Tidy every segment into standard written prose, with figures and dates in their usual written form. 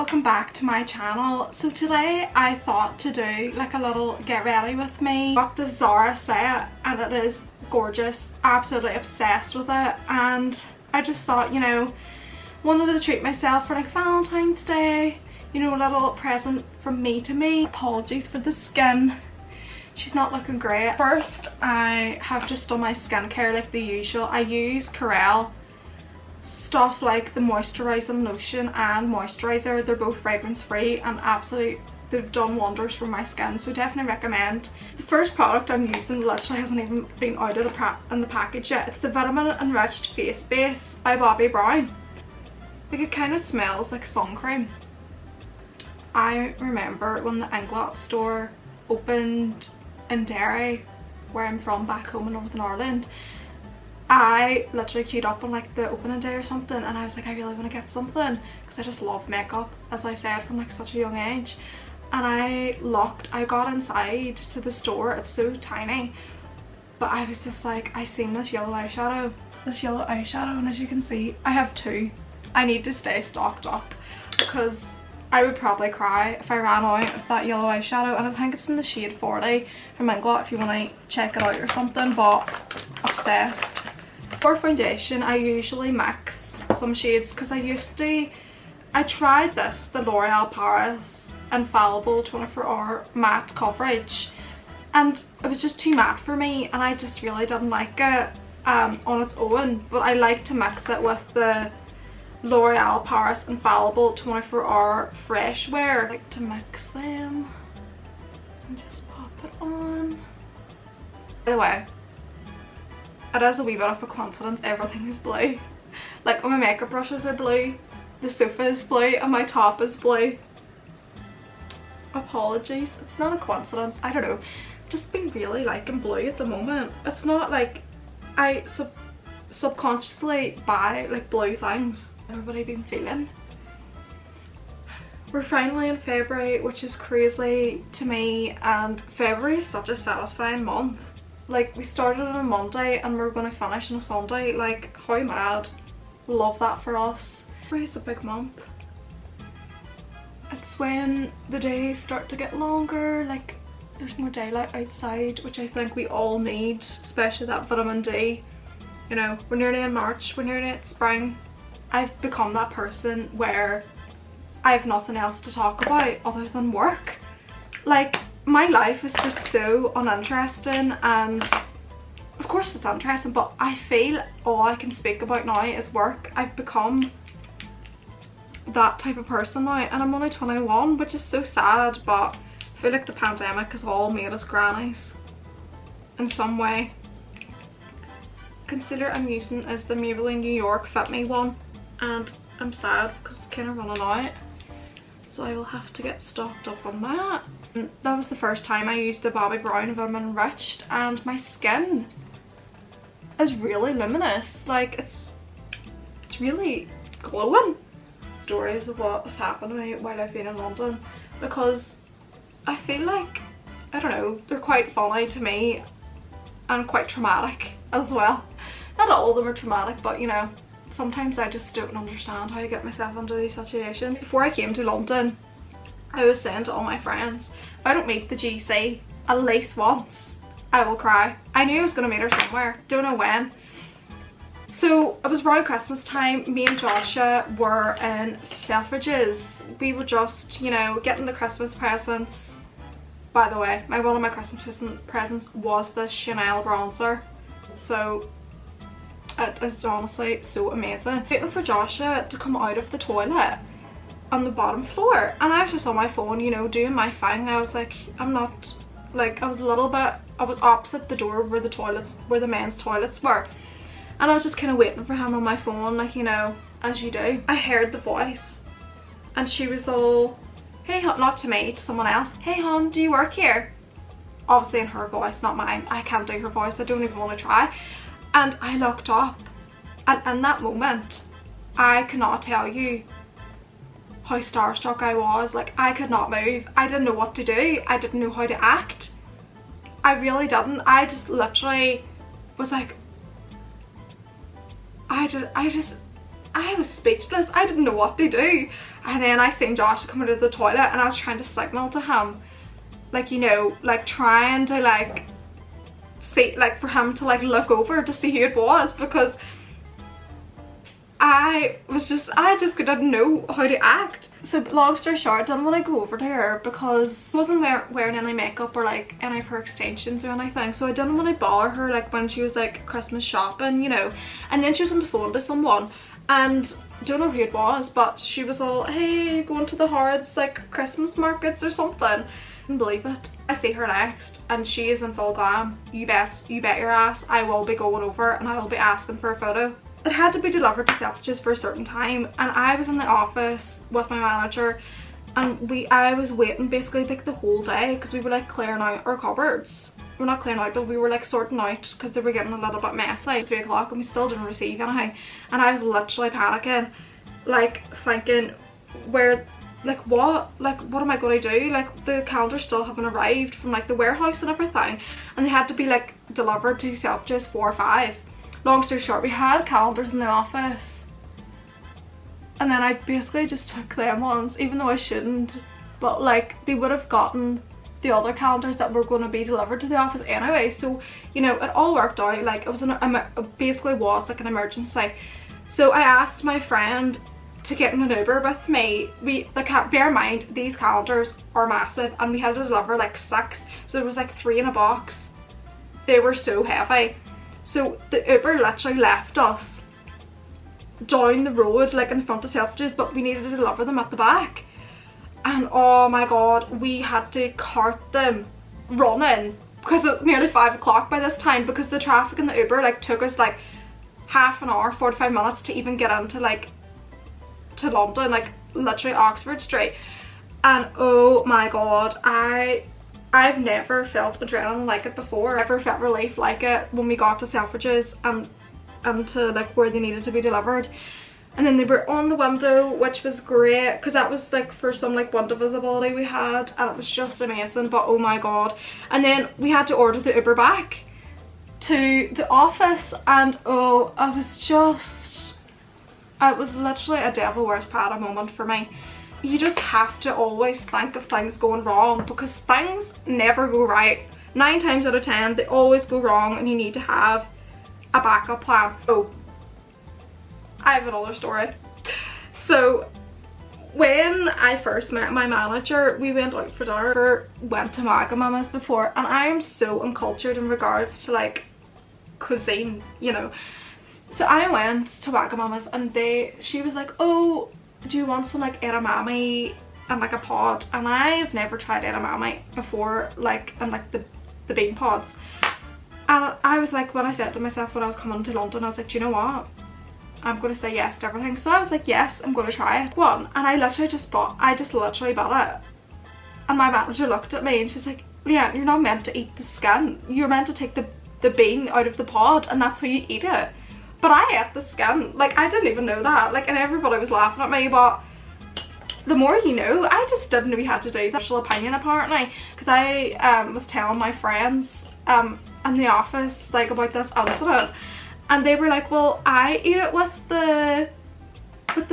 welcome back to my channel. So today I thought to do like a little get ready with me. I got the Zara set and it is gorgeous, absolutely obsessed with it, and I just thought, you know, wanted to treat myself for like Valentine's Day, you know, a little present from me to me. Apologies for the skin, she's not looking great. First, I have just done my skincare like the usual. I use Grwm stuff like the moisturising lotion and moisturiser. They're both fragrance free and absolutely, they've done wonders for my skin, so definitely recommend. The first product I'm using literally hasn't even been out of the package yet. It's the Vitamin Enriched Face Base by Bobbi Brown. Like, it kind of smells like sun cream. I remember when the Enriched store opened in Derry, where I'm from, back home in Northern Ireland. I literally queued up on like the opening day or something, and I was like, I really want to get something because I just love makeup, as I said, from like such a young age. And I got inside to the store, it's so tiny, but I was just like, I seen this yellow eyeshadow, and as you can see I have two. I need to stay stocked up because I would probably cry if I ran out of that yellow eyeshadow, and I think it's in the shade 40 from Enriched if you want to check it out or something, but obsessed. For foundation, I usually mix some shades because I tried this, the L'Oreal Paris Infallible 24-hour matte coverage, and it was just too matte for me and I just really didn't like it on its own, but I like to mix it with the L'Oreal Paris Infallible 24-hour Fresh Wear. I like to mix them and just pop it on. By the way, it is a wee bit of a coincidence, everything is blue. Like, all my makeup brushes are blue, the sofa is blue, and my top is blue. Apologies, it's not a coincidence, I don't know. I've just been really liking blue at the moment. It's not like I subconsciously buy like blue things. Everybody been feeling? We're finally in February, which is crazy to me, and February is such a satisfying month. Like, we started on a Monday and we're going to finish on a Sunday. Like, how mad. Love that for us. February is a big month. It's when the days start to get longer, like there's more daylight outside, which I think we all need, especially that vitamin D. You know, we're nearly in March, we're nearly at spring. I've become that person where I have nothing else to talk about other than work. Like, my life is just so uninteresting, and of course it's interesting, but I feel all I can speak about now is work. I've become that type of person now, and I'm only 21, which is so sad, but I feel like the pandemic has all made us grannies in some way. Concealer I'm using is the Maybelline New York Fit Me one, and I'm sad because it's kind of running out, so I will have to get stocked up on that. That was the first time I used the Bobbi Brown Vitamin Enriched, and my skin is really luminous. Like, it's really glowing. Stories of what has happened to me while I've been in London, because I feel like, I don't know, they're quite funny to me and quite traumatic as well. Not all of them are traumatic, but you know, sometimes I just don't understand how I get myself into these situations. Before I came to London, I was saying to all my friends, if I don't meet the GC at least once, I will cry. I knew I was going to meet her somewhere, don't know when. So it was around Christmas time, me and Joshua were in Selfridges. We were just, you know, getting the Christmas presents. By the way, one of my Christmas presents was this Chanel bronzer. So it is honestly so amazing. Waiting for Joshua to come out of the toilet on the bottom floor, and I was just on my phone, you know, doing my thing. I was like, I'm not, like, I was opposite the door where the men's toilets were, and I was just kind of waiting for him on my phone, like, you know, as you do. I heard the voice, and she was all, hey, not to me, to someone else, hey hon, do you work here? Obviously in her voice, not mine. I can't do her voice, I don't even want to try. And I looked up, and in that moment, I cannot tell you how starstruck I was. Like, I could not move. I didn't know what to do. I didn't know how to act. I really didn't. I just literally was like, I I was speechless. I didn't know what to do. And then I seen Josh come out of the toilet and I was trying to signal to him, like, you know, like trying to like see, like for him to like look over to see who it was, because I just didn't know how to act. So long story short, I didn't want to go over to her because I wasn't wearing any makeup or like any of her extensions or anything, so I didn't want to bother her like when she was like Christmas shopping, you know. And then she was on the phone to someone, and don't know who it was, but she was all, hey, going to the Harrods like Christmas markets or something. I couldn't believe it. I see her next and she is in full glam. You bet your ass I will be going over and I will be asking for a photo. It had to be delivered to Selfridges for a certain time, and I was in the office with my manager, and I was waiting basically like the whole day because we were like clearing out our cupboards. We're not clearing out, but we were like sorting out because they were getting a little bit messy. 3 o'clock and we still didn't receive anything, and I was literally panicking, like thinking, where, like what am I going to do? Like the calendars still haven't arrived from like the warehouse and everything, and they had to be like delivered to Selfridges 4 or 5. Long story short, we had calendars in the office, and then I basically just took them ones, even though I shouldn't, but like they would have gotten the other calendars that were going to be delivered to the office anyway. So, you know, it all worked out. Like it was basically was like an emergency. So I asked my friend to get in an Uber with me. Bear in mind, these calendars are massive and we had to deliver like 6, so there was like 3 in a box. They were so heavy. So the Uber literally left us down the road like in front of Selfridges, but we needed to deliver them at the back. And oh my god, we had to cart them running because it was nearly 5 o'clock by this time, because the traffic in the Uber like took us like half an hour, 45 minutes to even get into like to London, like literally Oxford Street. And oh my god, I've never felt adrenaline like it before. I never felt relief like it when we got to Selfridges and to like where they needed to be delivered. And then they were on the window, which was great because that was like for some like window visibility we had, and it was just amazing. But oh my god. And then we had to order the Uber back to the office, and oh, it was literally a devil wears Prada moment for me. You just have to always think of things going wrong, because things never go right. 9 times out of 10 they always go wrong, and you need to have a backup plan. Oh, I have another story. So when I first met my manager, we went out for dinner, went to Wagamama's before, and I am so uncultured in regards to like cuisine, you know. So I went to Wagamama's and she was like, oh, do you want some like edamame and like a pod? And I've never tried edamame before, like, and like the bean pods. And I was like, when I said to myself when I was coming to London, I was like, do you know what, I'm going to say yes to everything. So I was like, yes, I'm going to try it. And I literally literally bought it. And my manager looked at me and she's like, Leanne, you're not meant to eat the skin, you're meant to take the bean out of the pod, and that's how you eat it. But I ate the skin. Like, I didn't even know that. Like, and everybody was laughing at me, but the more you know. I just didn't know we had to do that. Special opinion apparently, because I was telling my friends in the office like about this incident, and they were like, well, I eat it with the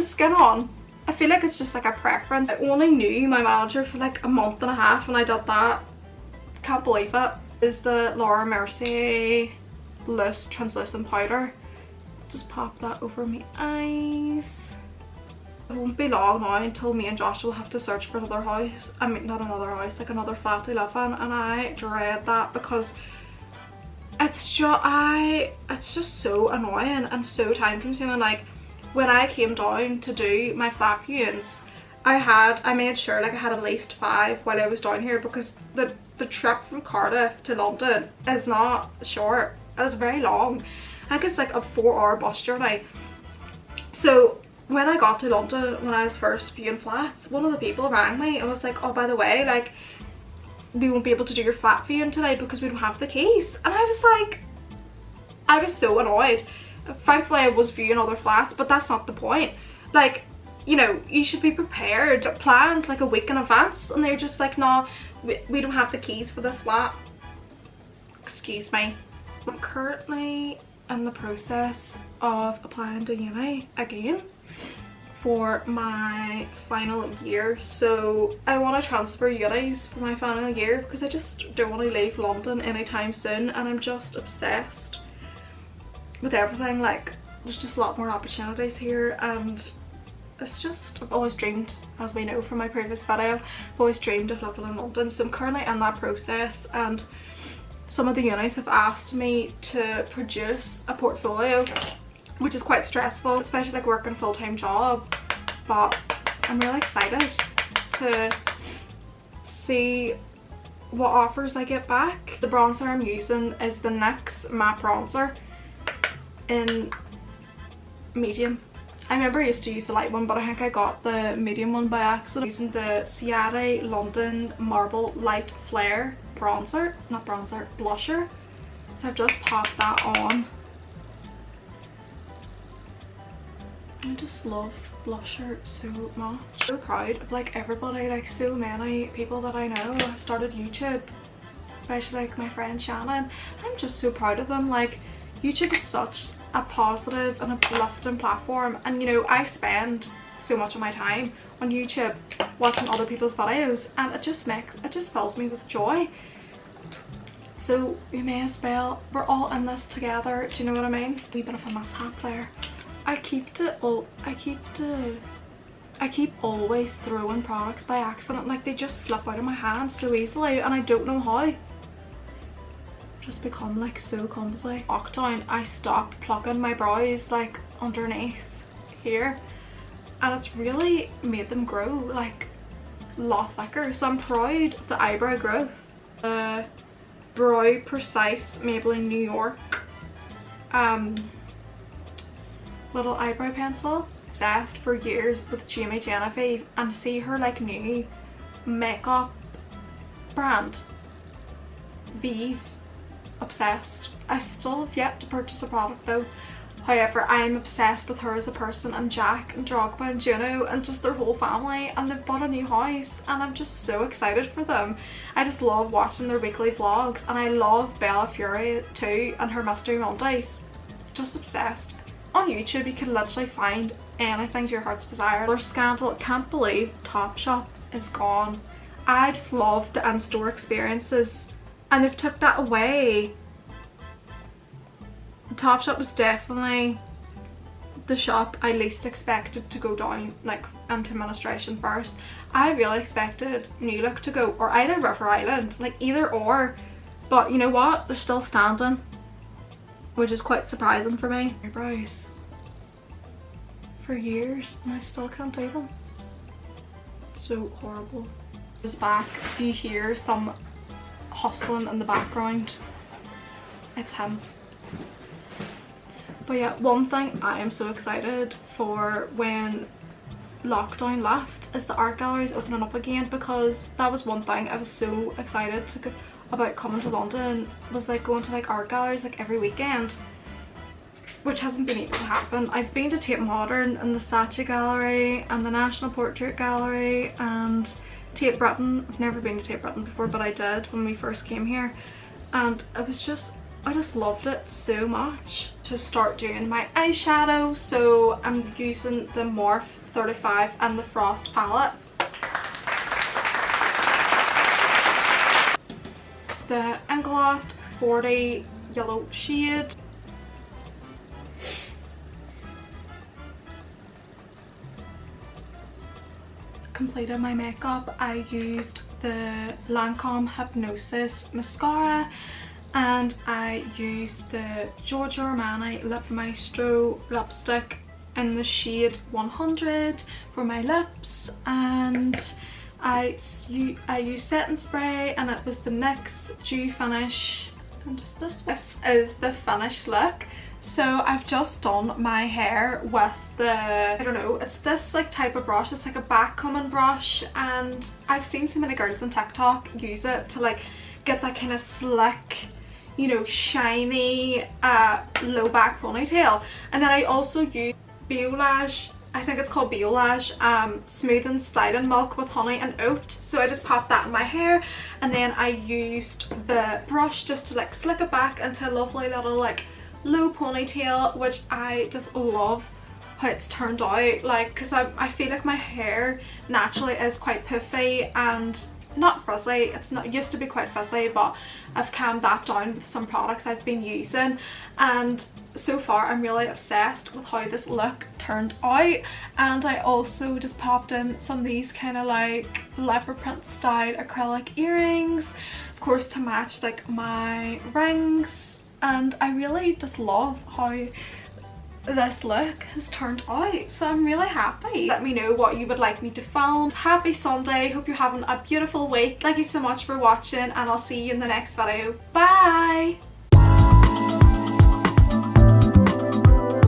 skin on. I feel like it's just like a preference. I only knew my manager for like a month and a half and I did that. Can't believe it. Is the Laura Mercier loose translucent powder. Just pop that over my eyes. It won't be long now until me and Josh will have to search for another house. I mean, not another house, like another flat to live in, and I dread that because it's just so annoying and so time consuming. Like, when I came down to do my flat viewings, I made sure like I had at least 5 while I was down here, because the trip from Cardiff to London is not short, it's very long. I think it's like a 4-hour bus journey. So when I got to London, when I was first viewing flats, one of the people rang me and was like, oh, by the way, like, we won't be able to do your flat viewing today because we don't have the keys. And I was like, I was so annoyed. Thankfully I was viewing other flats, but that's not the point. Like, you know, you should be prepared, planned like a week in advance, and they're just like, no, we don't have the keys for this flat. Excuse me. I'm currently in the process of applying to uni again. for my final year. So I want to transfer unis for my final year because I just don't want to leave London anytime soon, and I'm just obsessed with everything. Like, there's just a lot more opportunities here, and it's just, I've always dreamed, as we know from my previous video, I've always dreamed of living in London. So I'm currently in that process, and some of the unis have asked me to produce a portfolio, which is quite stressful, especially like working a full-time job. But I'm really excited to see what offers I get back. The bronzer I'm using is the NYX matte bronzer in medium. I remember I used to use the light one, but I think I got the medium one by accident. I'm using the Chatty London Marble Light Flare bronzer, not bronzer, blusher. So I've just popped that on. I just love blusher so much. I'm so proud of like everybody, like so many people that I know have started YouTube, especially like my friend Shannon. I'm just so proud of them. Like, YouTube is such a positive and uplifting platform, and you know, I spend so much of my time on YouTube watching other people's videos, and it just fills me with joy. So we may as well, we're all in this together, do you know what I mean? A wee bit of a mishap there. I keep always throwing products by accident, like they just slip out of my hand so easily, and I don't know how. Just become like so clumsy. Lockdown, I stopped plucking my brows like underneath here, and it's really made them grow like a lot thicker. So I'm proud of the eyebrow growth. Brow Precise Maybelline New York little eyebrow pencil. Obsessed for years with Jamie Genevieve, and to see her like new makeup brand Vive, obsessed. I still have yet to purchase a product though. However, I'm obsessed with her as a person, and Jack and Drogba and Juno and just their whole family, and they've bought a new house and I'm just so excited for them. I just love watching their weekly vlogs, and I love Bella Fury too and her Mystery Mondays. Just obsessed. On YouTube you can literally find anything to your heart's desire. Their scandal, can't believe Topshop is gone. I just love the in-store experiences, and they've took that away. Topshop was definitely the shop I least expected to go down like into administration first. I really expected New Look to go, or either River Island, like either or, but you know what, they're still standing, which is quite surprising for me. Eyebrows for years and I still can't do them. So horrible. Is back. If you hear some hustling in the background, it's him. But yeah, one thing I am so excited for when lockdown left is the art galleries opening up again, because that was one thing I was so excited about coming to London, was like going to like art galleries like every weekend, which hasn't been able to happen. I've been to Tate Modern and the Saatchi Gallery and the National Portrait Gallery and Tate Britain. I've never been to Tate Britain before, but I did when we first came here, and I just loved it so much. To start doing my eyeshadow, so I'm using the Morphe 35 and the Frost palette. It's the Inglot 40 yellow shade. Completed my makeup, I used the Lancome Hypnosis mascara, and I used the Giorgio Armani Lip Maestro lipstick in the shade 100 for my lips, and I used setting spray, and it was the NYX Dew Finish, and just this is the finished look. So I've just done my hair with the, I don't know, it's this like type of brush, it's like a back combing brush, and I've seen so many girls on TikTok use it to like get that kind of slick, you know, shiny low back ponytail. And then I also use Biolage, I think it's called Biolage Smooth and Styling Milk with honey and oat. So I just popped that in my hair, and then I used the brush just to like slick it back into a lovely little like low ponytail, which I just love how it's turned out, like, because I feel like my hair naturally is quite puffy and not frizzy. It's not, it used to be quite frizzy, but I've calmed that down with some products I've been using, and so far I'm really obsessed with how this look turned out. And I also just popped in some of these kind of like leopard print style acrylic earrings, of course, to match like my rings, and I really just love how this look has turned out, so I'm really happy. Let me know what you would like me to film. Happy Sunday, hope you're having a beautiful week. Thank you so much for watching, and I'll see you in the next video. Bye!